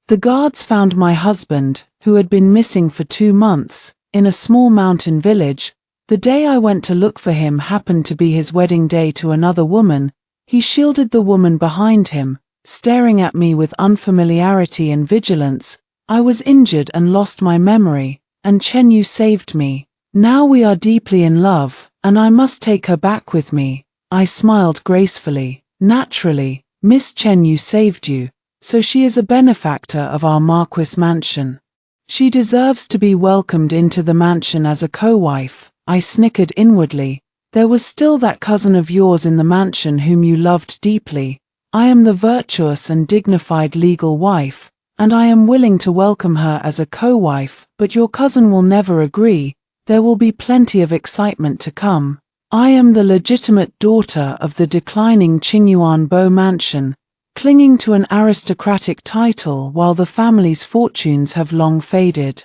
The guards found my husband, who had been missing for 2 months, in a small mountain village. The day I went to look for him happened to be his wedding day to another woman. He shielded the woman behind him, staring at me with unfamiliarity and vigilance. I was injured and lost my memory, and Chen Yu saved me. Now we are deeply in love, and I must take her back with me. I smiled gracefully. Naturally, Miss Chen Yu saved you, so she is a benefactor of our Marquis mansion. She deserves to be welcomed into the mansion as a co-wife. I snickered inwardly. There was still that cousin of yours in the mansion whom you loved deeply. I am the virtuous and dignified legal wife, and I am willing to welcome her as a co-wife, but your cousin will never agree. There will be plenty of excitement to come. I am the legitimate daughter of the declining Qingyuan Bo mansion, clinging to an aristocratic title while the family's fortunes have long faded.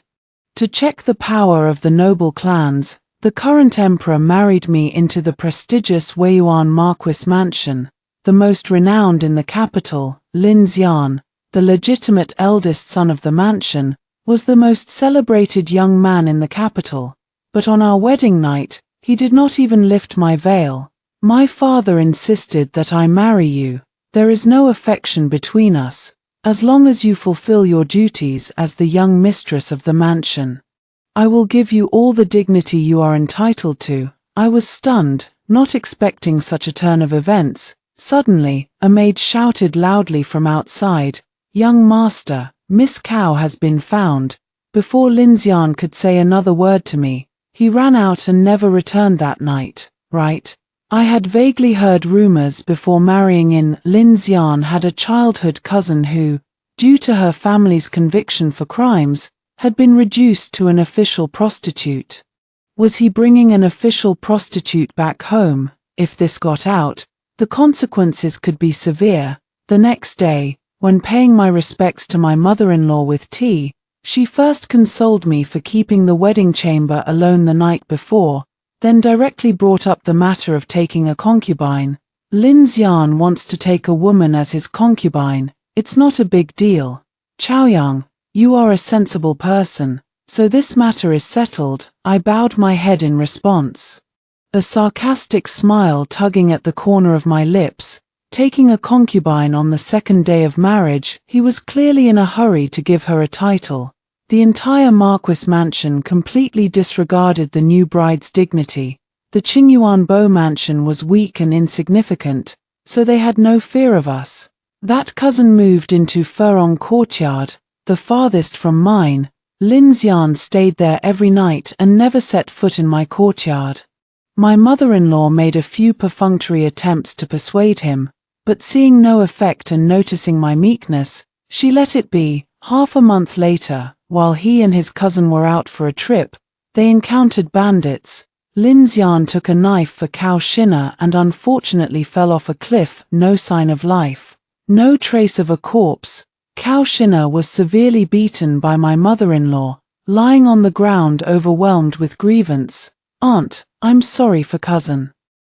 To check the power of the noble clans, the current emperor married me into the prestigious Weiyuan Marquis mansion, the most renowned in the capital. Lin Xian, the legitimate eldest son of the mansion, was the most celebrated young man in the capital. But on our wedding night, he did not even lift my veil. My father insisted that I marry you. There is no affection between us, as long as you fulfill your duties as the young mistress of the mansion. I will give you all the dignity you are entitled to. I was stunned, not expecting such a turn of events. Suddenly, a maid shouted loudly from outside, "Young master, Miss Cao has been found." Before Lin Xian could say another word to me, he ran out and never returned that night, right? I had vaguely heard rumors before marrying in. Lin Xian had a childhood cousin who, due to her family's conviction for crimes, had been reduced to an official prostitute. Was he bringing an official prostitute back home? If this got out, the consequences could be severe. The next day, when paying my respects to my mother-in-law with tea, she first consoled me for keeping the wedding chamber alone the night before, then directly brought up the matter of taking a concubine. Lin Xian wants to take a woman as his concubine. It's not a big deal. Chaoyang, you are a sensible person, so this matter is settled. I bowed my head in response. A sarcastic smile tugging at the corner of my lips. Taking a concubine on the second day of marriage, he was clearly in a hurry to give her a title. The entire Marquis mansion completely disregarded the new bride's dignity. The Qingyuan Bo mansion was weak and insignificant, so they had no fear of us. That cousin moved into Furong Courtyard, the farthest from mine. Lin Xian stayed there every night and never set foot in my courtyard. My mother-in-law made a few perfunctory attempts to persuade him, but seeing no effect and noticing my meekness, she let it be. Half a month later, while he and his cousin were out for a trip, they encountered bandits. Lin Xian took a knife for Cao Shina and unfortunately fell off a cliff. No sign of life. No trace of a corpse. Cao Shina was severely beaten by my mother-in-law, lying on the ground overwhelmed with grievance. "Aunt, I'm sorry for cousin.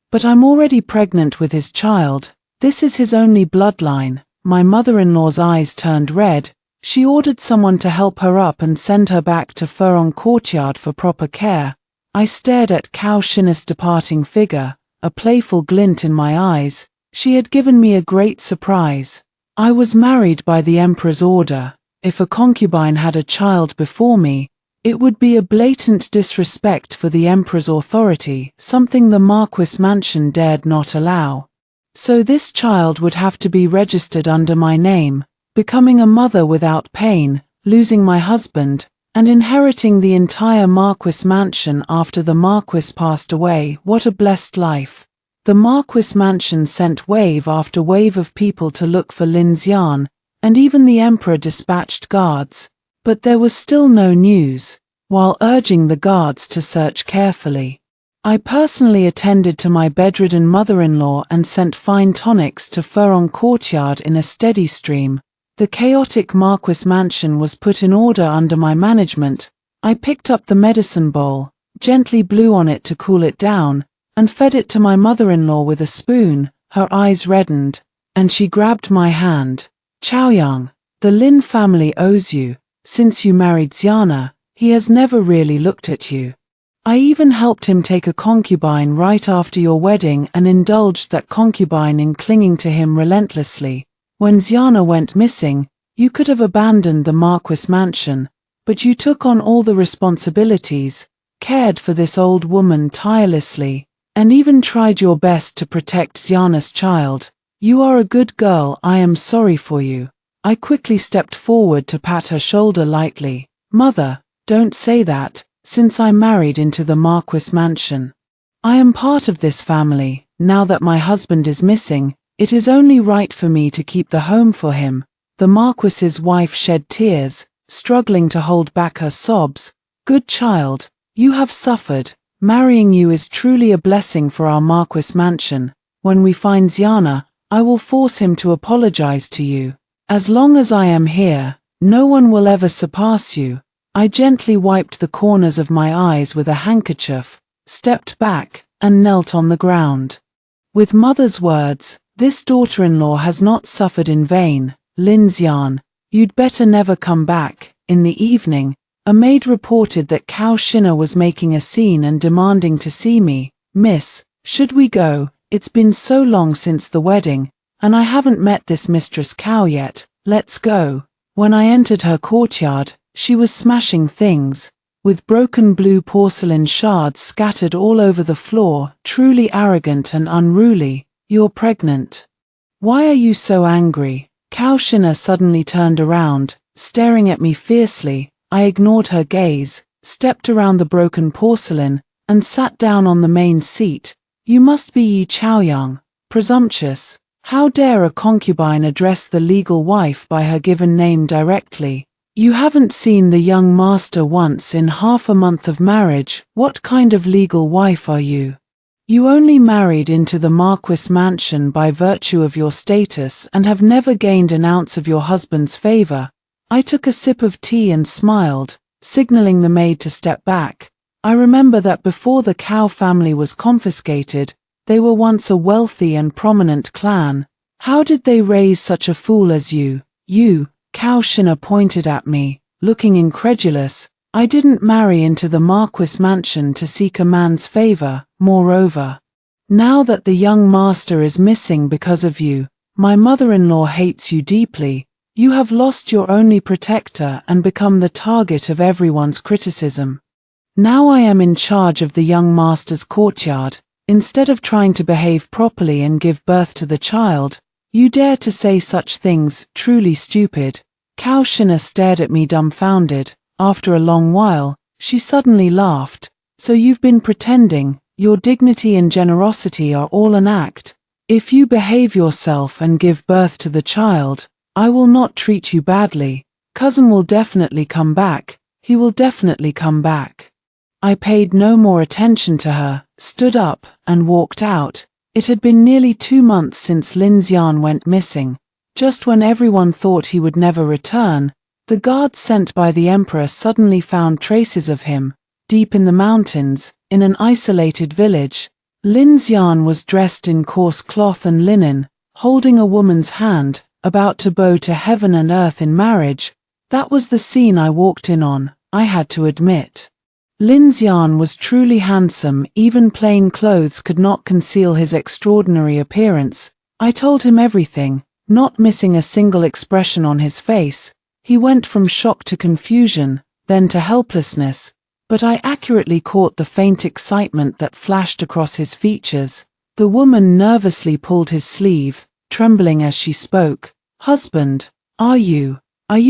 But I'm already pregnant with his child. This is his only bloodline." My mother-in-law's eyes turned red. She ordered someone to help her up and send her back to Furong Courtyard for proper care. I stared at Cao Shina's departing figure, a playful glint in my eyes. She had given me a great surprise. I was married by the emperor's order. If a concubine had a child before me, it would be a blatant disrespect for the emperor's authority, something the Marquis mansion dared not allow. So this child would have to be registered under my name, becoming a mother without pain, losing my husband, and inheriting the entire Marquis mansion after the Marquis passed away. What a blessed life. The Marquis mansion sent wave after wave of people to look for Lin Xian, and even the emperor dispatched guards. But there was still no news, while urging the guards to search carefully. I personally attended to my bedridden mother-in-law and sent fine tonics to Furong Courtyard in a steady stream. The chaotic Marquis mansion was put in order under my management. I picked up the medicine bowl, gently blew on it to cool it down, and fed it to my mother-in-law with a spoon. Her eyes reddened, and she grabbed my hand. "Chaoyang, The Lin family owes you. Since you married Xiana, he has never really looked at you. I even helped him take a concubine right after your wedding and indulged that concubine in clinging to him relentlessly. When Xiana went missing, you could have abandoned the Marquis mansion, but you took on all the responsibilities, cared for this old woman tirelessly, and even tried your best to protect Xiana's child. You are a good girl. I am sorry for you. I quickly stepped forward to pat her shoulder lightly. Mother, don't say that, since I married into the Marquis mansion. I am part of this family. Now that my husband is missing, it is only right for me to keep the home for him. The Marquis's wife shed tears, struggling to hold back her sobs. Good child, you have suffered. Marrying you is truly a blessing for our Marquis mansion. When we find Xiana, I will force him to apologize to you. As long as I am here, no one will ever surpass you. I gently wiped the corners of my eyes with a handkerchief, stepped back, and knelt on the ground. With mother's words, this daughter-in-law has not suffered in vain. Lin Xian, you'd better never come back. In the evening, a maid reported that Cao Shina was making a scene and demanding to see me. Miss, should we go? It's been so long since the wedding, and I haven't met this Mistress Cao yet. Let's go. When I entered her courtyard, she was smashing things, with broken blue porcelain shards scattered all over the floor, truly arrogant and unruly. You're pregnant. Why are you so angry? Cao Shina suddenly turned around, staring at me fiercely. I ignored her gaze, stepped around the broken porcelain, and sat down on the main seat. You must be Yi Chaoyang. Presumptuous. How dare a concubine address the legal wife by her given name directly? You haven't seen the young master once in half a month of marriage. What kind of legal wife are you? You only married into the Marquis mansion by virtue of your status and have never gained an ounce of your husband's favor. I took a sip of tea and smiled, signaling the maid to step back. I remember that before the Cao family was confiscated, they were once a wealthy and prominent clan. How did they raise such a fool as you? You, Cao Shina pointed at me, looking incredulous. I didn't marry into the Marquis mansion to seek a man's favor. Moreover, now that the young master is missing because of you, my mother-in-law hates you deeply. You have lost your only protector and become the target of everyone's criticism. Now I am in charge of the young master's courtyard. Instead of trying to behave properly and give birth to the child, you dare to say such things. Truly stupid. Cao Shina stared at me dumbfounded. After a long while, she suddenly laughed. So you've been pretending. Your dignity and generosity are all an act. If you behave yourself and give birth to the child, I will not treat you badly. Cousin will definitely come back. He will definitely come back. I paid no more attention to her, stood up, and walked out. It had been nearly 2 months since Lin Xian went missing. Just when everyone thought he would never return, the guards sent by the emperor suddenly found traces of him, deep in the mountains, in an isolated village. Lin Xian was dressed in coarse cloth and linen, holding a woman's hand, about to bow to heaven and earth in marriage. That was the scene I walked in on, I had to admit. Lin Xian was truly handsome. Even plain clothes could not conceal his extraordinary appearance. I told him everything, not missing a single expression on his face. He went from shock to confusion, then to helplessness, but I accurately caught the faint excitement that flashed across his features. The woman nervously pulled his sleeve, trembling as she spoke. Husband, are you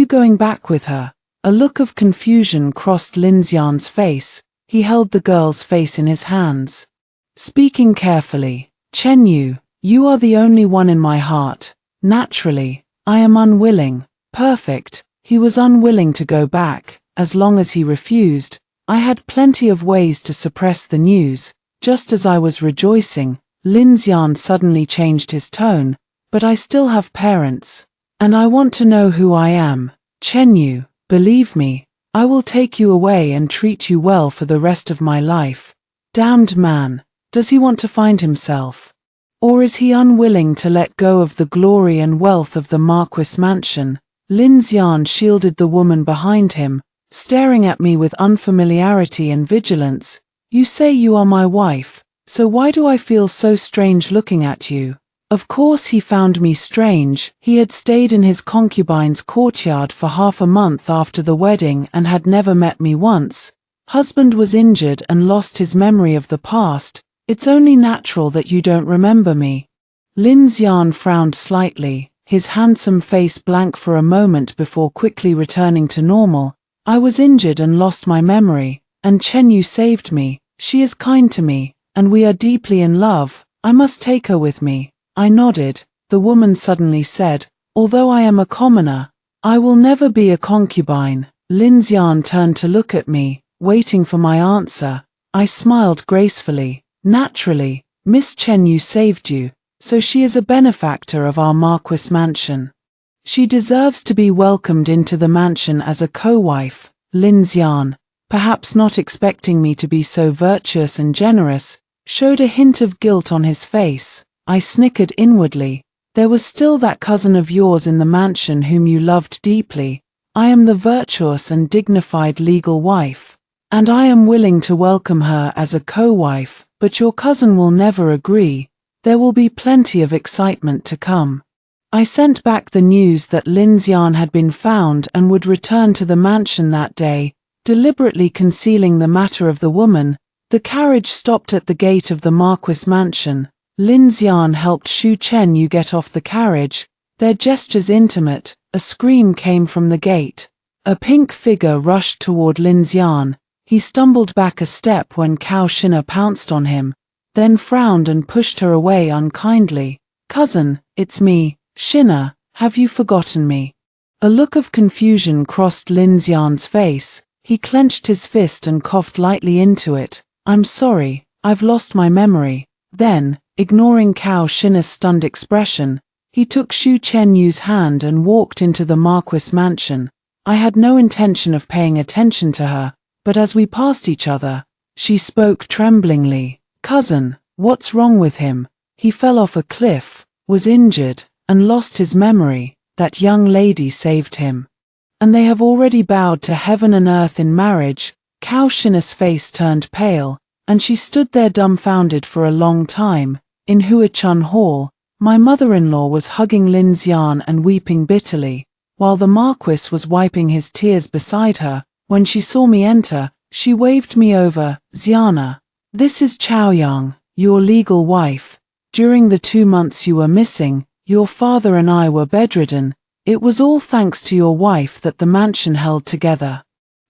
going back with her? A look of confusion crossed Lin Xian's face. He held the girl's face in his hands. Speaking carefully, Chen Yu, you are the only one in my heart. Naturally, I am unwilling. Perfect. He was unwilling to go back. As long as he refused, I had plenty of ways to suppress the news. Just as I was rejoicing, Lin Xian suddenly changed his tone. But I still have parents. And I want to know who I am. Chen Yu, believe me, I will take you away and treat you well for the rest of my life. Damned man, does he want to find himself? Or is he unwilling to let go of the glory and wealth of the Marquis mansion? Lin Xian shielded the woman behind him, staring at me with unfamiliarity and vigilance. You say you are my wife, so why do I feel so strange looking at you? Of course he found me strange. He had stayed in his concubine's courtyard for half a month after the wedding and had never met me once. Husband was injured and lost his memory of the past. It's only natural that you don't remember me. Lin Xian frowned slightly, his handsome face blank for a moment before quickly returning to normal. I was injured and lost my memory, and Chen Yu saved me. She is kind to me, and we are deeply in love. I must take her with me. I nodded. The woman suddenly said, although I am a commoner, I will never be a concubine. Lin Xian turned to look at me, waiting for my answer. I smiled gracefully. Naturally, Miss Chen Yu saved you, so she is a benefactor of our Marquis mansion. She deserves to be welcomed into the mansion as a co-wife. Lin Xian, perhaps not expecting me to be so virtuous and generous, showed a hint of guilt on his face. I snickered inwardly. There was still that cousin of yours in the mansion whom you loved deeply. I am the virtuous and dignified legal wife, and I am willing to welcome her as a co-wife, but your cousin will never agree. There will be plenty of excitement to come. I sent back the news that Lin Xian had been found and would return to the mansion that day, deliberately concealing the matter of the woman. The carriage stopped at the gate of the Marquis mansion. Lin Xian helped Shu Chen Yu get off the carriage, their gestures intimate. A scream came from the gate. A pink figure rushed toward Lin Xian. He stumbled back a step when Cao Shina pounced on him, then frowned and pushed her away unkindly. Cousin, it's me, Shina, have you forgotten me? A look of confusion crossed Lin Xian's face. He clenched his fist and coughed lightly into it. I'm sorry, I've lost my memory. Then, ignoring Cao Shina's stunned expression, he took Shu Chen Yu's hand and walked into the Marquis mansion. I had no intention of paying attention to her, but as we passed each other, she spoke tremblingly. Cousin, what's wrong with him? He fell off a cliff, was injured, and lost his memory. That young lady saved him. And they have already bowed to heaven and earth in marriage. Cao Shina's face turned pale, and she stood there dumbfounded for a long time. In Huichun Hall, my mother-in-law was hugging Lin Xian and weeping bitterly, while the Marquis was wiping his tears beside her. When she saw me enter, she waved me over. Xiana, this is Chaoyang, your legal wife. During the 2 months you were missing, your father and I were bedridden. It was all thanks to your wife that the mansion held together.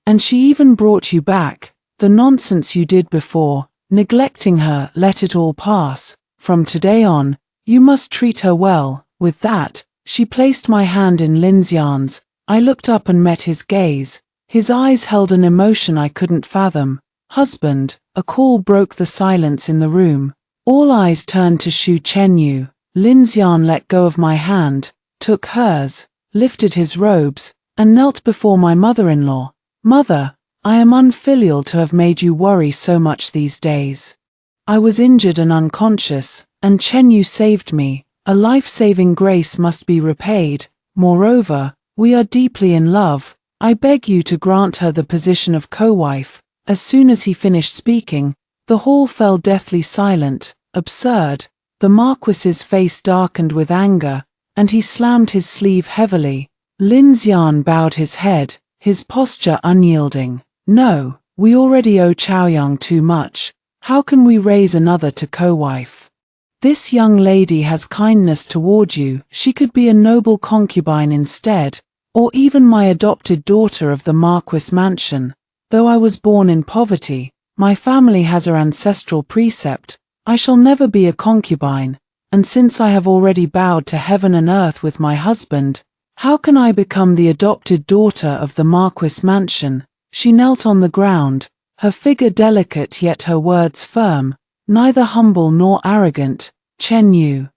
And she even brought you back. The nonsense you did before, neglecting her, let it all pass. From today on, you must treat her well. With that, she placed my hand in Lin Xian's. I looked up and met his gaze. His eyes held an emotion I couldn't fathom. Husband, a call broke the silence in the room. All eyes turned to Shu Chen Yu. Lin Xian let go of my hand, took hers, lifted his robes, and knelt before my mother-in-law. Mother, I am unfilial to have made you worry so much these days. I was injured and unconscious, and Chen Yu saved me. A life-saving grace must be repaid. Moreover, we are deeply in love. I beg you to grant her the position of co-wife. As soon as he finished speaking, the hall fell deathly silent. Absurd. The Marquis's face darkened with anger, and he slammed his sleeve heavily. Lin Xian bowed his head, his posture unyielding. No, we already owe Chaoyang too much. How can we raise another to co-wife? This young lady has kindness toward you. She could be a noble concubine instead, or even my adopted daughter of the Marquis mansion. Though I was born in poverty, my family has her ancestral precept. I shall never be a concubine, and since I have already bowed to heaven and earth with my husband, how can I become the adopted daughter of the Marquis mansion? She knelt on the ground, her figure delicate yet her words firm, neither humble nor arrogant. Chen Yu,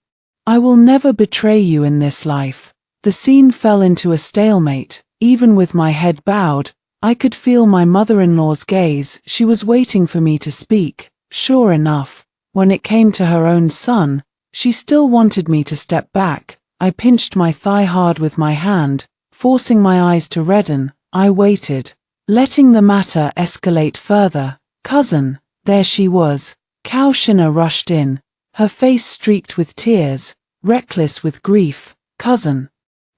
I will never betray you in this life. The scene fell into a stalemate. Even with my head bowed, I could feel my mother-in-law's gaze. She was waiting for me to speak. Sure enough, when it came to her own son, she still wanted me to step back. I pinched my thigh hard with my hand. Forcing my eyes to redden, I waited, letting the matter escalate further. Cousin, there she was. Cao Shina rushed in, her face streaked with tears, reckless with grief. Cousin.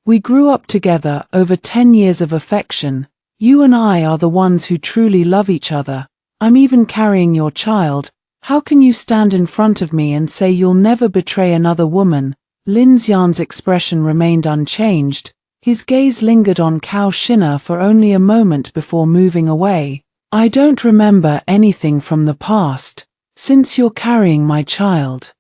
We grew up together over 10 years of affection. You and I are the ones who truly love each other. I'm even carrying your child. How can you stand in front of me and say you'll never betray another woman? Lin Xian's expression remained unchanged. His gaze lingered on Cao Shina for only a moment before moving away. I don't remember anything from the past. Since you're carrying my child,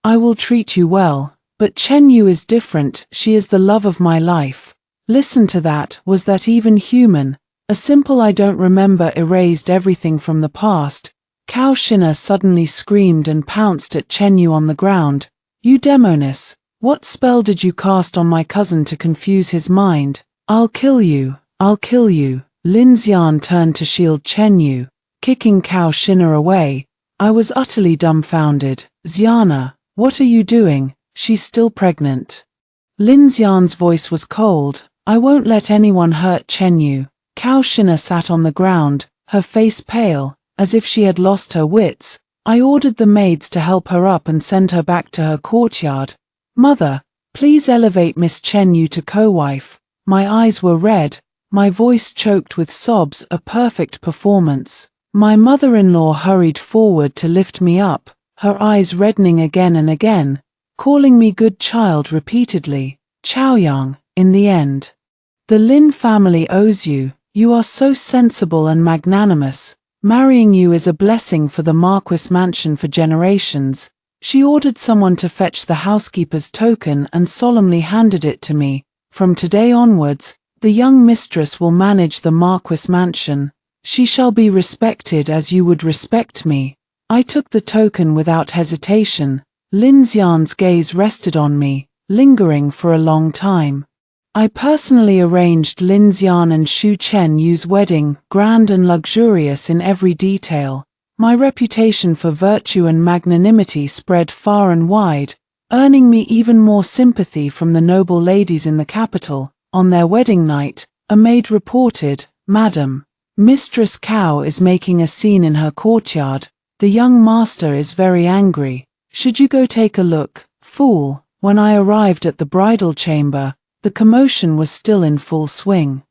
I will treat you well. But Chen Yu is different, she is the love of my life. Listen to that, was that even human? A simple I don't remember erased everything from the past. Cao Shina suddenly screamed and pounced at Chen Yu on the ground. You demoness, what spell did you cast on my cousin to confuse his mind? I'll kill you, I'll kill you. Lin Xian turned to shield Chen Yu, kicking Cao Shina away. I was utterly dumbfounded. Xiana, what are you doing? She's still pregnant. Lin Xian's voice was cold. I won't let anyone hurt Chen Yu. Cao Shina sat on the ground, her face pale, as if she had lost her wits. I ordered the maids to help her up and send her back to her courtyard. Mother, please elevate Miss Chen Yu to co-wife. My eyes were red, my voice choked with sobs. A perfect performance. My mother-in-law hurried forward to lift me up, her eyes reddening again and again, calling me good child repeatedly. Chaoyang, in the end. The Lin family owes you. You are so sensible and magnanimous. Marrying you is a blessing for the Marquis mansion for generations. She ordered someone to fetch the housekeeper's token and solemnly handed it to me. From today onwards, the young mistress will manage the Marquis mansion. She shall be respected as you would respect me. I took the token without hesitation. Lin Xian's gaze rested on me, lingering for a long time. I personally arranged Lin Xian and Shu Chen Yu's wedding, grand and luxurious in every detail. My reputation for virtue and magnanimity spread far and wide, earning me even more sympathy from the noble ladies in the capital. On their wedding night, a maid reported, Madam, Mistress Cao is making a scene in her courtyard. The young master is very angry. Should you go take a look? Fool. When I arrived at the bridal chamber, the commotion was still in full swing.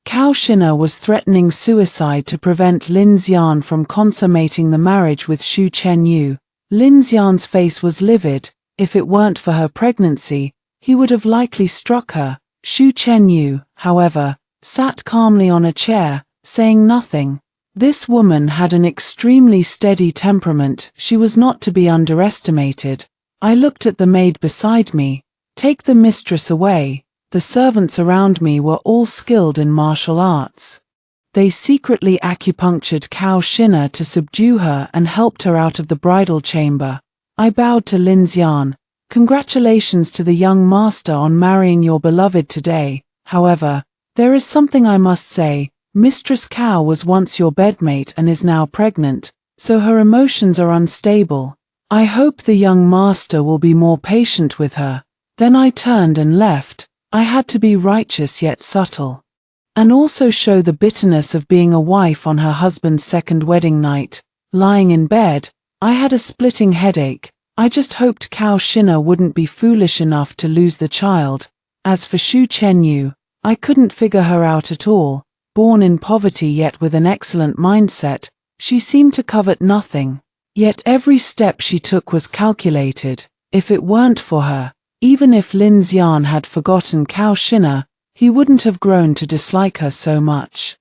Cao Shina was threatening suicide to prevent Lin Xian from consummating the marriage with Shu Chen Yu. Lin Xian's face was livid. If it weren't for her pregnancy, he would have likely struck her. Shu Chen Yu, however, sat calmly on a chair, saying nothing. This woman had an extremely steady temperament. She was not to be underestimated. I looked at the maid beside me. Take the mistress away. The servants around me were all skilled in martial arts. They secretly acupunctured Cao Shina to subdue her and helped her out of the bridal chamber. I bowed to Lin Xian. Congratulations to the young master on marrying your beloved today. However, there is something I must say. Mistress Cao was once your bedmate and is now pregnant, so her emotions are unstable. I hope the young master will be more patient with her. Then I turned and left. I had to be righteous yet subtle, and also show the bitterness of being a wife on her husband's second wedding night. Lying in bed, I had a splitting headache. I just hoped Cao Shina wouldn't be foolish enough to lose the child. As for Shu Chen Yu, I couldn't figure her out at all. Born in poverty yet with an excellent mindset, she seemed to covet nothing. Yet every step she took was calculated. If it weren't for her, even if Lin Xian had forgotten Cao Shina, he wouldn't have grown to dislike her so much.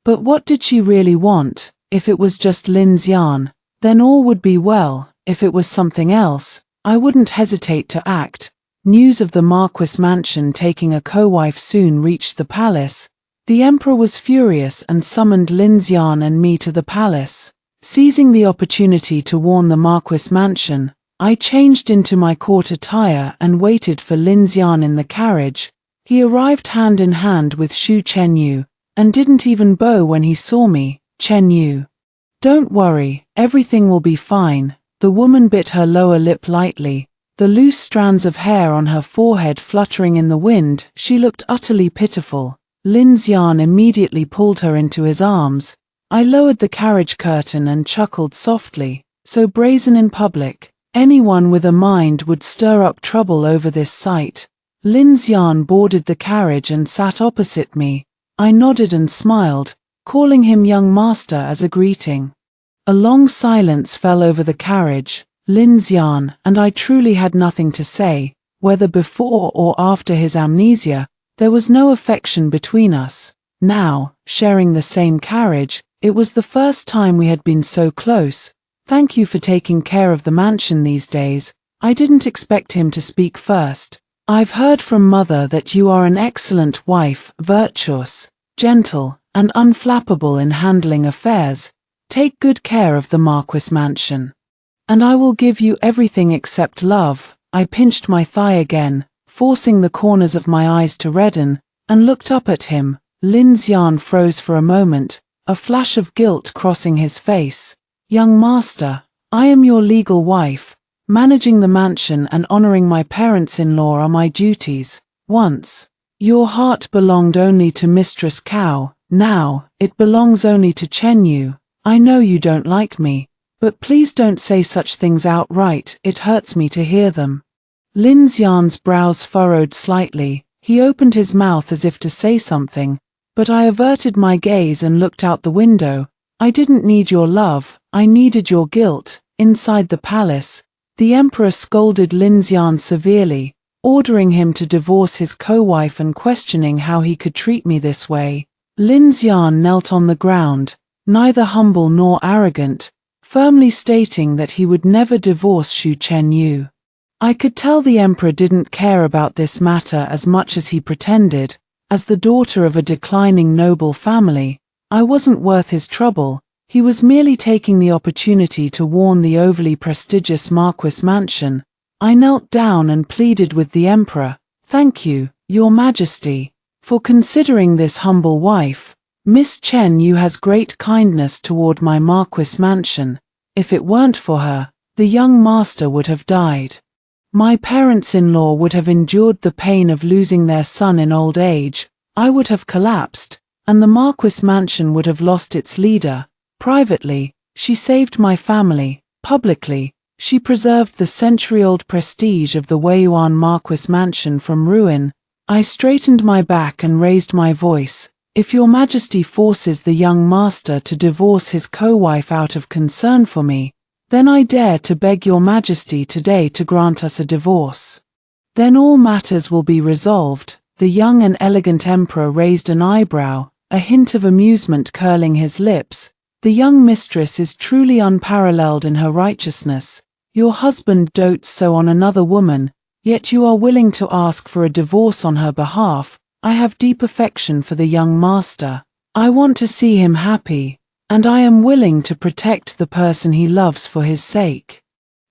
But what did she really want? If it was just Lin Xian, then all would be well. If it was something else, I wouldn't hesitate to act. News of the Marquis mansion taking a co-wife soon reached the palace. The emperor was furious and summoned Lin Xian and me to the palace. Seizing the opportunity to warn the Marquis mansion, I changed into my court attire and waited for Lin Xian in the carriage. He arrived hand in hand with Shu Chen Yu, and didn't even bow when he saw me. Chen Yu. Don't worry, everything will be fine. The woman bit her lower lip lightly. the loose strands of hair on her forehead fluttering in the wind. She looked utterly pitiful. Lin Xian immediately pulled her into his arms. I lowered the carriage curtain and chuckled softly. So brazen in public. Anyone with a mind would stir up trouble over this sight. Lin Xian boarded the carriage and sat opposite me. I nodded and smiled, calling him young master as a greeting. A long silence fell over the carriage. Lin Xian and I truly had nothing to say. Whether before or after his amnesia, there was no affection between us. Now, sharing the same carriage, it was the first time we had been so close. Thank you for taking care of the mansion these days. I didn't expect him to speak first. I've heard from Mother that you are an excellent wife, virtuous, gentle, and unflappable in handling affairs. Take good care of the Marquis mansion. And I will give you everything except love. I pinched my thigh again, forcing the corners of my eyes to redden, and looked up at him. Lin Xian froze for a moment, a flash of guilt crossing his face. Young master, I am your legal wife. Managing the mansion and honoring my parents-in-law are my duties. Once, your heart belonged only to Mistress Cao. Now, it belongs only to Chen Yu. I know you don't like me, but please don't say such things outright. It hurts me to hear them. Lin Xian's brows furrowed slightly. He opened his mouth as if to say something, but I averted my gaze and looked out the window. I didn't need your love, I needed your guilt. Inside the palace, the emperor scolded Lin Xian severely, ordering him to divorce his co-wife and questioning how he could treat me this way. Lin Xian knelt on the ground, neither humble nor arrogant, firmly stating that he would never divorce Xu Chenyu. I could tell the emperor didn't care about this matter as much as he pretended. As the daughter of a declining noble family, I wasn't worth his trouble. He was merely taking the opportunity to warn the overly prestigious Marquis mansion. I knelt down and pleaded with the emperor. Thank you, your majesty, for considering this humble wife. Miss Chen Yu has great kindness toward my Marquis mansion. If it weren't for her, the young master would have died. My parents-in-law would have endured the pain of losing their son in old age. I would have collapsed, and the Marquis mansion would have lost its leader. Privately, she saved my family. Publicly, she preserved the century-old prestige of the Weiyuan Marquis mansion from ruin. I straightened my back and raised my voice. If your majesty forces the young master to divorce his co-wife out of concern for me, then I dare to beg your majesty today to grant us a divorce. Then all matters will be resolved. The young and elegant emperor raised an eyebrow, a hint of amusement curling his lips. The young mistress is truly unparalleled in her righteousness. Your husband dotes so on another woman, yet you are willing to ask for a divorce on her behalf. I have deep affection for the young master. I want to see him happy, and I am willing to protect the person he loves for his sake.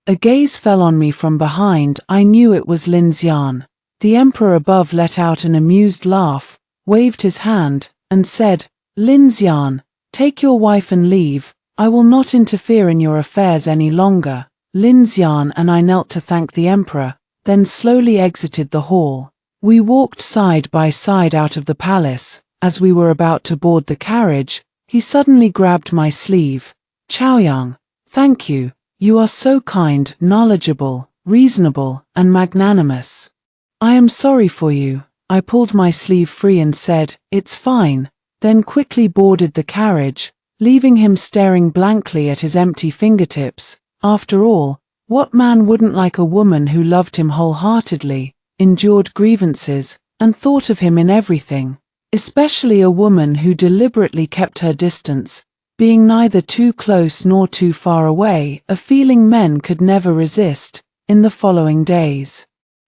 A gaze fell on me from behind. I knew it was Lin Xian. The emperor above let out an amused laugh, waved his hand, and said, Lin Xian, take your wife and leave. I will not interfere in your affairs any longer. Lin Xian and I knelt to thank the emperor, then slowly exited the hall. We walked side by side out of the palace. As we were about to board the carriage, he suddenly grabbed my sleeve. Chaoyang, thank you. You are so kind, knowledgeable, reasonable, and magnanimous. I am sorry for you. I pulled my sleeve free and said, it's fine, then quickly boarded the carriage, leaving him staring blankly at his empty fingertips. After all, what man wouldn't like a woman who loved him wholeheartedly, endured grievances, and thought of him in everything? Especially a woman who deliberately kept her distance, being neither too close nor too far away, a feeling men could never resist. In the following days,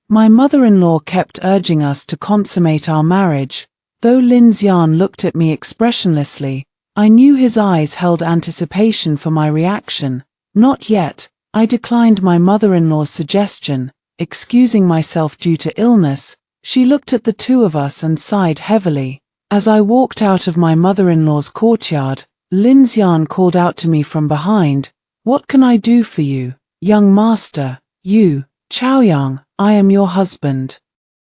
my mother-in-law kept urging us to consummate our marriage. Though Lin Xian looked at me expressionlessly, I knew his eyes held anticipation for my reaction. Not yet. I declined my mother-in-law's suggestion, excusing myself due to illness. She looked at the two of us and sighed heavily. As I walked out of my mother-in-law's courtyard, Lin Xian called out to me from behind, "What can I do for you, young master?" "You, Chaoyang, I am your husband.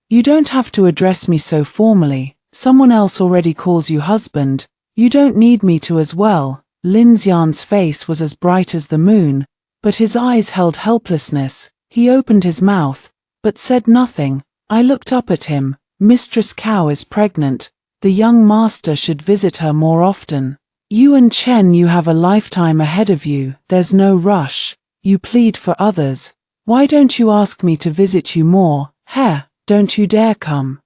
You don't have to address me so formally, someone else already calls you husband, you don't need me to as well. Lin Xian's face was as bright as the moon, but his eyes held helplessness. He opened his mouth, but said nothing. I looked up at him. Mistress Cao is pregnant. The young master should visit her more often. You and Chen, you have a lifetime ahead of you. There's no rush. You plead for others. Why don't you ask me to visit you more? Heh, don't you dare come.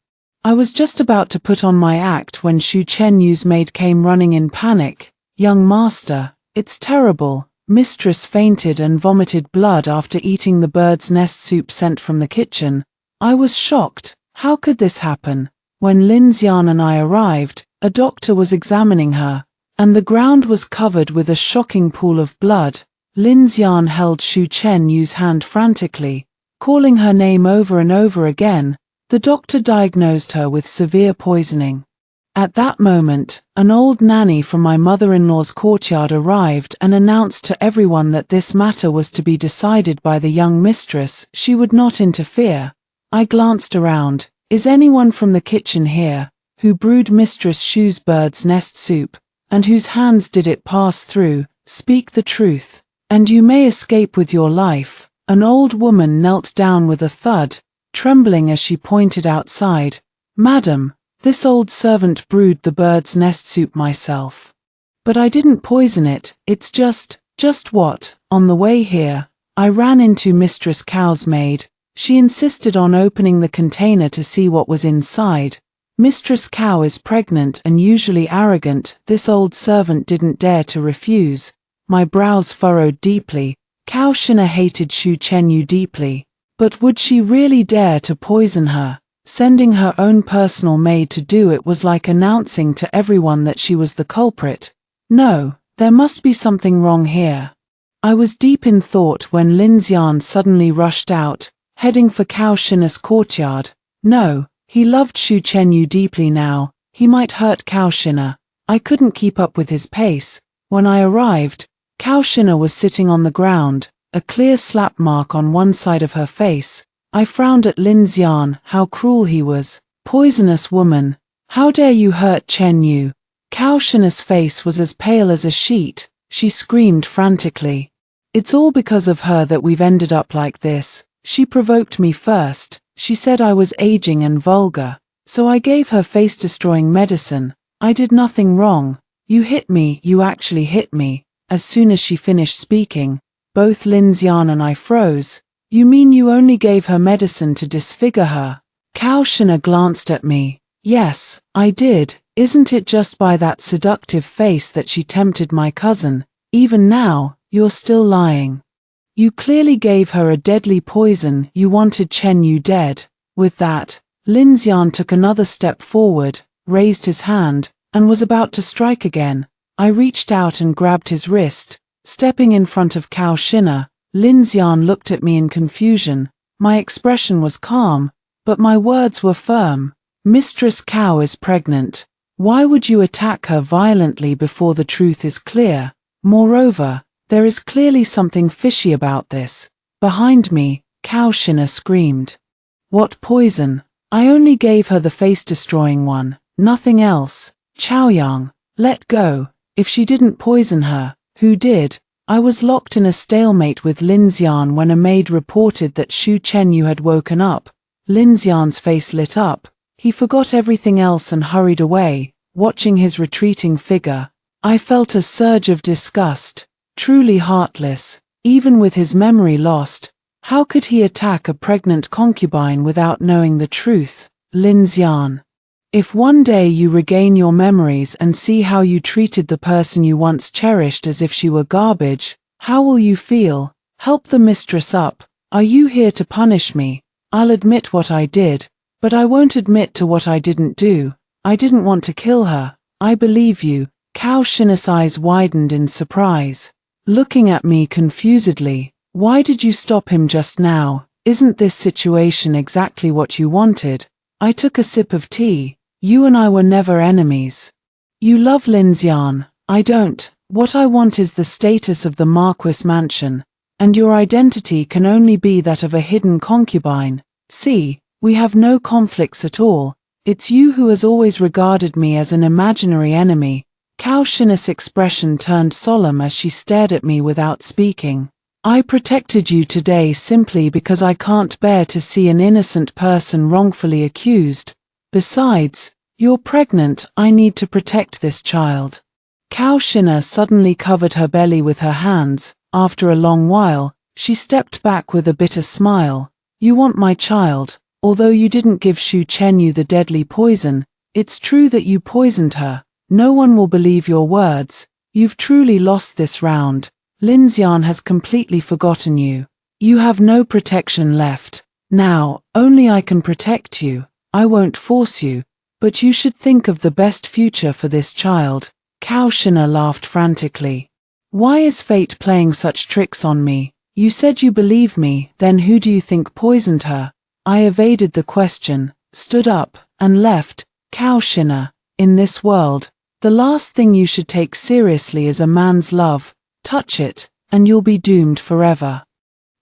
I was just about to put on my act when Shu Chenyu's maid came running in panic. Young master, it's terrible. Mistress fainted and vomited blood after eating the bird's nest soup sent from the kitchen. I was shocked. How could this happen? When Lin Xian and I arrived, a doctor was examining her, and the ground was covered with a shocking pool of blood. Lin Xian held Shu Chenyu's hand frantically, calling her name over and over again. The doctor diagnosed her with severe poisoning. At that moment, an old nanny from my mother-in-law's courtyard arrived and announced to everyone that this matter was to be decided by the young mistress. She would not interfere. I glanced around. Is anyone from the kitchen here? Who brewed Mistress Shu's bird's nest soup? And whose hands did it pass through? Speak the truth, and you may escape with your life. An old woman knelt down with a thud, trembling as she pointed outside. Madam, this old servant brewed the bird's nest soup myself. But I didn't poison it, it's just what? On the way here, I ran into Mistress Cao's maid. She insisted on opening the container to see what was inside. Mistress Cao is pregnant and usually arrogant. This old servant didn't dare to refuse. My brows furrowed deeply. Cao Shina hated Shu Chenyu deeply. But would she really dare to poison her? Sending her own personal maid to do it was like announcing to everyone that she was the culprit. No, there must be something wrong here. I was deep in thought when Lin Xian suddenly rushed out, heading for Cao Shina's courtyard. No, he loved Shu Chenyu deeply now. He might hurt Cao Shina. I couldn't keep up with his pace. When I arrived, Cao Shina was sitting on the ground, a clear slap mark on one side of her face. I frowned at Lin Xian. How cruel he was. Poisonous woman. How dare you hurt Chen Yu? Cao Shina's face was as pale as a sheet. She screamed frantically. It's all because of her that we've ended up like this. She provoked me first. She said I was aging and vulgar. So I gave her face-destroying medicine. I did nothing wrong. You hit me. You actually hit me. As soon as she finished speaking, both Lin Xian and I froze. You mean you only gave her medicine to disfigure her? Cao Shina glanced at me. Yes, I did. Isn't it just by that seductive face that she tempted my cousin? Even now, you're still lying. You clearly gave her a deadly poison. You wanted Chen Yu dead. With that, Lin Xian took another step forward, raised his hand, and was about to strike again. I reached out and grabbed his wrist. Stepping in front of Cao Shina, Lin Xian looked at me in confusion. My expression was calm, but my words were firm. Mistress Cao is pregnant. Why would you attack her violently before the truth is clear? Moreover, there is clearly something fishy about this. Behind me, Cao Shina screamed. What poison? I only gave her the face-destroying one, nothing else. Chaoyang, let go. If she didn't poison her, who did? I was locked in a stalemate with Lin Xian when a maid reported that Shu Chenyu had woken up. Lin Xian's face lit up. He forgot everything else and hurried away, watching his retreating figure. I felt a surge of disgust. Truly heartless. Even with his memory lost, how could he attack a pregnant concubine without knowing the truth? Lin Xian. If one day you regain your memories and see how you treated the person you once cherished as if she were garbage, how will you feel? Help the mistress up. Are you here to punish me? I'll admit what I did, but I won't admit to what I didn't do. I didn't want to kill her. I believe you. Cao Shina's eyes widened in surprise, looking at me confusedly. Why did you stop him just now? Isn't this situation exactly what you wanted? I took a sip of tea. You and I were never enemies. You love Lin Xian. I don't. What I want is the status of the Marquis mansion. and your identity can only be that of a hidden concubine. See, we have no conflicts at all. It's you who has always regarded me as an imaginary enemy." Cao Shinna's expression turned solemn as she stared at me without speaking. "I protected you today simply because I can't bear to see an innocent person wrongfully accused. Besides, you're pregnant. I need to protect this child." Cao Shinna suddenly covered her belly with her hands. After a long while, she stepped back with a bitter smile. "You want my child. Although you didn't give Xu Chenyu the deadly poison, it's true that you poisoned her. No one will believe your words. You've truly lost this round. Lin Xian has completely forgotten you. You have no protection left. Now, only I can protect you. I won't force you, but you should think of the best future for this child." Cao Shinna laughed frantically. "Why is fate playing such tricks on me? You said you believe me, then who do you think poisoned her?" I evaded the question, stood up, and left. "Cao Shinna, in this world, the last thing you should take seriously is a man's love. Touch it, and you'll be doomed forever."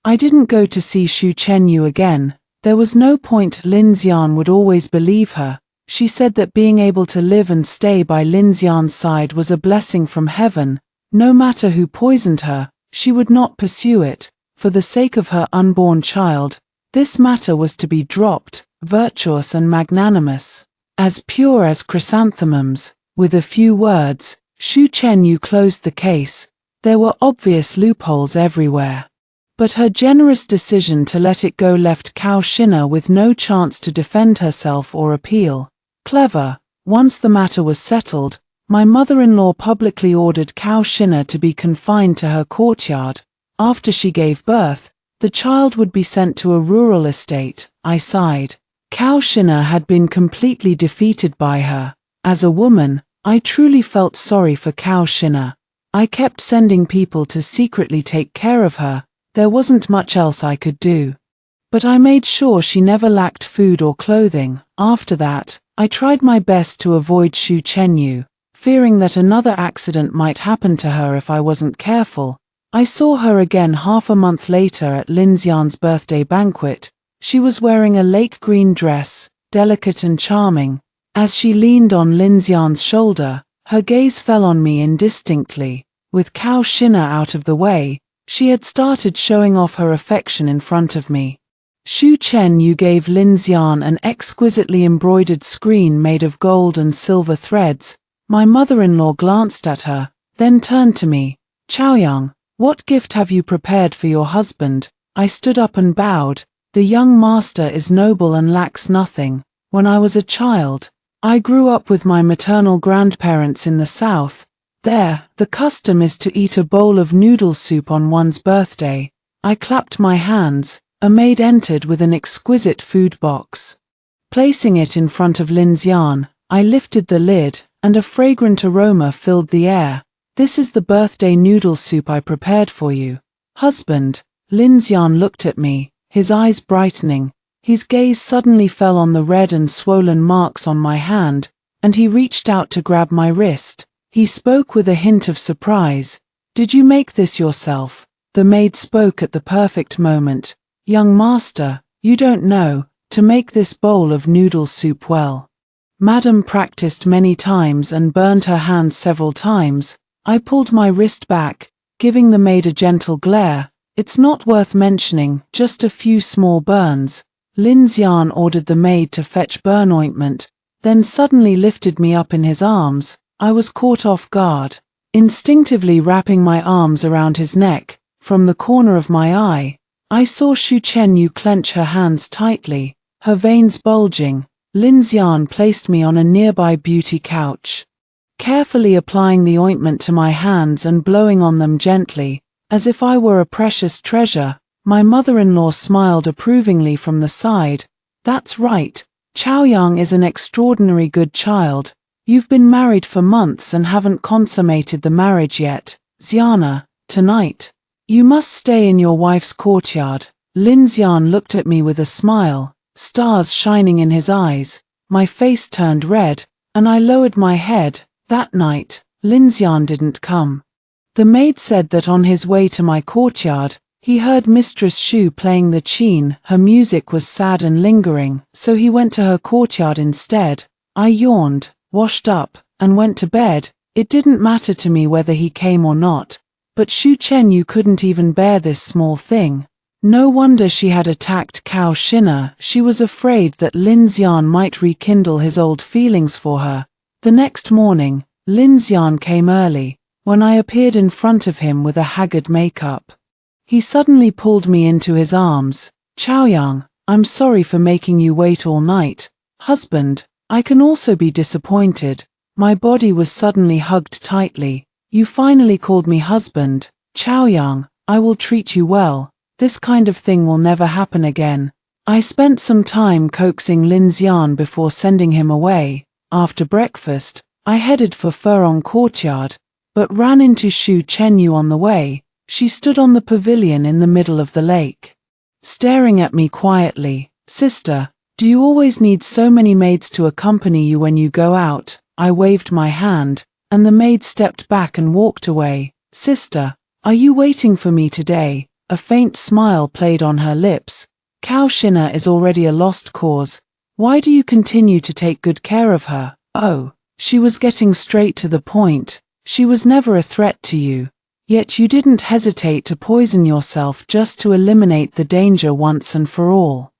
I didn't go to see Xu Chenyu again. There was no point. Lin Xian would always believe her. She said that being able to live and stay by Lin Xian's side was a blessing from heaven. No matter who poisoned her, she would not pursue it. For the sake of her unborn child, this matter was to be dropped. Virtuous and magnanimous, as pure as chrysanthemums. With a few words, Xu Chenyu closed the case. There were obvious loopholes everywhere. But her generous decision to let it go left Cao Shinna with no chance to defend herself or appeal. Clever. Once the matter was settled, my mother-in-law publicly ordered Cao Shinna to be confined to her courtyard. After she gave birth, the child would be sent to a rural estate. I sighed. Cao Shinna had been completely defeated by her. As a woman, I truly felt sorry for Cao Shinna. I kept sending people to secretly take care of her. There wasn't much else I could do. But I made sure she never lacked food or clothing. After that, I tried my best to avoid Xu Chenyu, fearing that another accident might happen to her if I wasn't careful. I saw her again half a month later at Lin Xian's birthday banquet. She was wearing a lake green dress, delicate and charming. As she leaned on Lin Xian's shoulder, her gaze fell on me indistinctly. With Cao Shinna out of the way, she had started showing off her affection in front of me. Xu Chenyu gave Lin Xian an exquisitely embroidered screen made of gold and silver threads. My mother-in-law glanced at her, then turned to me. "Chaoyang, what gift have you prepared for your husband?" I stood up and bowed. "The young master is noble and lacks nothing. When I was a child, I grew up with my maternal grandparents in the south. There, the custom is to eat a bowl of noodle soup on one's birthday." I clapped my hands. A maid entered with an exquisite food box. Placing it in front of Lin Xian, I lifted the lid, and a fragrant aroma filled the air. "This is the birthday noodle soup I prepared for you, husband." Lin Xian looked at me, his eyes brightening. His gaze suddenly fell on the red and swollen marks on my hand, and he reached out to grab my wrist. He spoke with a hint of surprise. "Did you make this yourself?" The maid spoke at the perfect moment. "Young master, you don't know, to make this bowl of noodle soup well. Madam practiced many times and burned her hands several times." I pulled my wrist back, giving the maid a gentle glare. "It's not worth mentioning, just a few small burns." Lin Xian ordered the maid to fetch burn ointment, then suddenly lifted me up in his arms. I was caught off guard. Instinctively wrapping my arms around his neck, from the corner of my eye, I saw Xu Chenyu clench her hands tightly, her veins bulging. Lin Xian placed me on a nearby beauty couch, carefully applying the ointment to my hands and blowing on them gently, as if I were a precious treasure. My mother-in-law smiled approvingly from the side. "That's right. Chaoyang is an extraordinary good child. You've been married for months and haven't consummated the marriage yet. Xiana, tonight, you must stay in your wife's courtyard." Lin Xian looked at me with a smile, stars shining in his eyes. My face turned red, and I lowered my head. That night, Lin Xian didn't come. The maid said that on his way to my courtyard, He heard Mistress Shu playing the qin. Her music was sad and lingering, so he went to her courtyard instead. I yawned, washed up, and went to bed. It didn't matter to me whether he came or not. But Shu Chenyu couldn't even bear this small thing. No wonder she had attacked Cao Shina. She was afraid that Lin Xian might rekindle his old feelings for her. The next morning, Lin Xian came early. When I appeared in front of him with a haggard makeup, he suddenly pulled me into his arms. Chaoyang, I'm sorry for making you wait all night. Husband, I can also be disappointed. My body was suddenly hugged tightly. You finally called me husband. Chaoyang, I will treat you well. This kind of thing will never happen again. I spent some time coaxing Lin Xian before sending him away. After breakfast, I headed for Furong Courtyard, but ran into Shu Chenyu on the way. She stood on the pavilion in the middle of the lake, staring at me quietly. Sister, do you always need so many maids to accompany you when you go out? I waved my hand, and the maid stepped back and walked away. Sister, are you waiting for me today? A faint smile played on her lips. Cao Shina is already a lost cause. Why do you continue to take good care of her? Oh, she was getting straight to the point. She was never a threat to you. Yet you didn't hesitate to poison yourself just to eliminate the danger once and for all.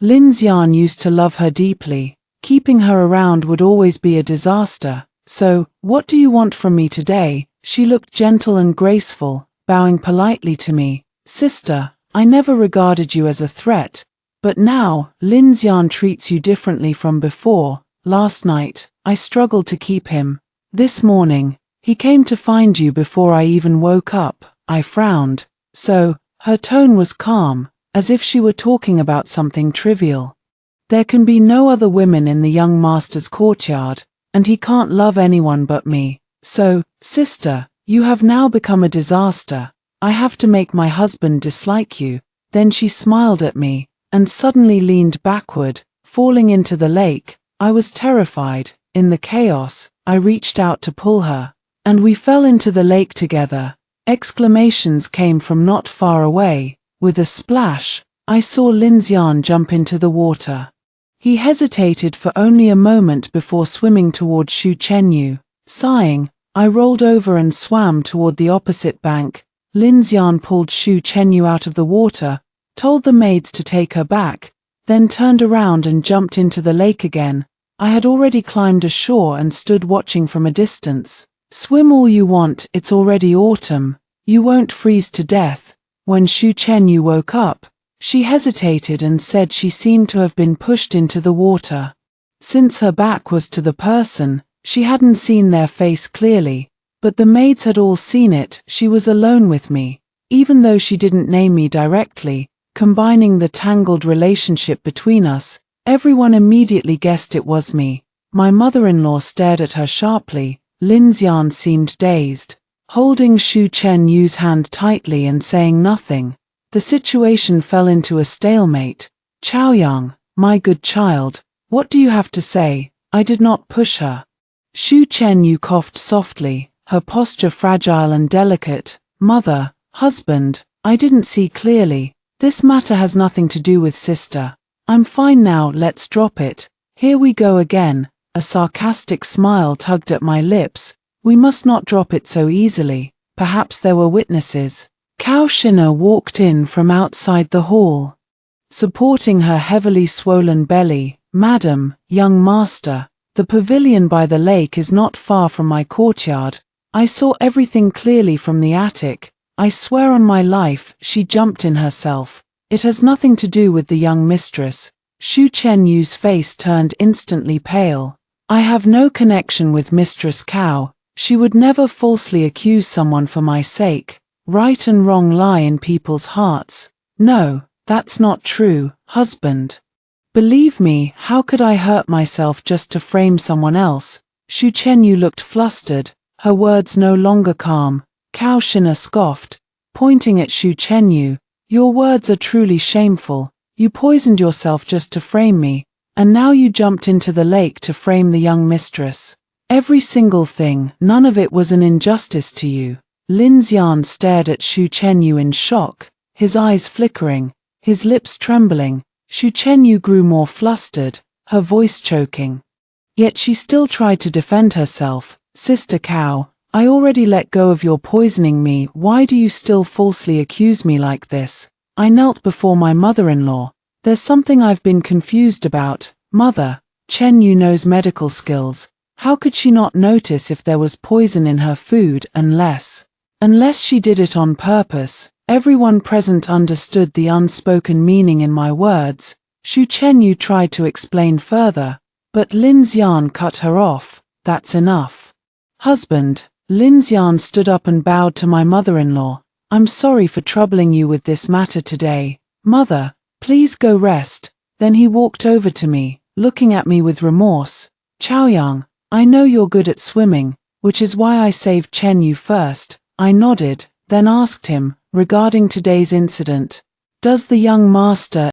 Lin Xian used to love her deeply. Keeping her around would always be a disaster. So, what do you want from me today? She looked gentle and graceful, bowing politely to me. Sister, I never regarded you as a threat, but now, Lin Xian treats you differently from before. Last night, I struggled to keep him. This morning, he came to find you before I even woke up. I frowned. So, her tone was calm, as if she were talking about something trivial. There can be no other women in the young master's courtyard, and he can't love anyone but me. So, sister, you have now become a disaster. I have to make my husband dislike you. Then she smiled at me, and suddenly leaned backward, falling into the lake. I was terrified. In the chaos, I reached out to pull her, and we fell into the lake together. Exclamations came from not far away. With a splash, I saw Lin Xian jump into the water. He hesitated for only a moment before swimming toward Shu Chenyu. Sighing, I rolled over and swam toward the opposite bank. Lin Xian pulled Shu Chenyu out of the water, told the maids to take her back, then turned around and jumped into the lake again. I had already climbed ashore and stood watching from a distance. Swim all you want, it's already autumn. You won't freeze to death. When Shu Chenyu woke up, she hesitated and said she seemed to have been pushed into the water. Since her back was to the person, she hadn't seen their face clearly. But the maids had all seen it. She was alone with me. Even though she didn't name me directly, combining the tangled relationship between us, everyone immediately guessed it was me. My mother-in-law stared at her sharply. Lin Xian seemed dazed, holding Shu Chenyu's hand tightly and saying nothing. The situation fell into a stalemate. Chaoyang, my good child, what do you have to say? I did not push her. Shu Chenyu coughed softly, her posture fragile and delicate. Mother, husband, I didn't see clearly. This matter has nothing to do with sister. I'm fine now, let's drop it. Here we go again. A sarcastic smile tugged at my lips. We must not drop it so easily. Perhaps there were witnesses. Cao Shina walked in from outside the hall, supporting her heavily swollen belly. Madam, young master, the pavilion by the lake is not far from my courtyard. I saw everything clearly from the attic. I swear on my life, she jumped in herself. It has nothing to do with the young mistress. Shu Chenyu's face turned instantly pale. I have no connection with Mistress Cao. She would never falsely accuse someone for my sake. Right and wrong lie in people's hearts. No, that's not true, husband. Believe me, how could I hurt myself just to frame someone else? Shu Chenyu looked flustered, her words no longer calm. Cao Shina scoffed, pointing at Shu Chenyu. Your words are truly shameful. You poisoned yourself just to frame me, and now you jumped into the lake to frame the young mistress. Every single thing, none of it was an injustice to you. Lin Xian stared at Shu Chenyu in shock. his eyes flickering, his lips trembling. Xu Chenyu grew more flustered, her voice choking. Yet she still tried to defend herself. Sister Cow, I already let go of your poisoning me. Why do you still falsely accuse me like this? I knelt before my mother-in-law. There's something I've been confused about. Mother, Chenyu knows medical skills. How could she not notice if there was poison in her food unless she did it on purpose? Everyone present understood the unspoken meaning in my words. Xu Chenyu tried to explain further, but Lin Xian cut her off. That's enough. Husband, Lin Xian stood up and bowed to my mother-in-law. I'm sorry for troubling you with this matter today. Mother, please go rest. Then he walked over to me, looking at me with remorse. Chaoyang, I know you're good at swimming, which is why I saved Chenyu first. I nodded, then asked him, regarding today's incident. Does the young master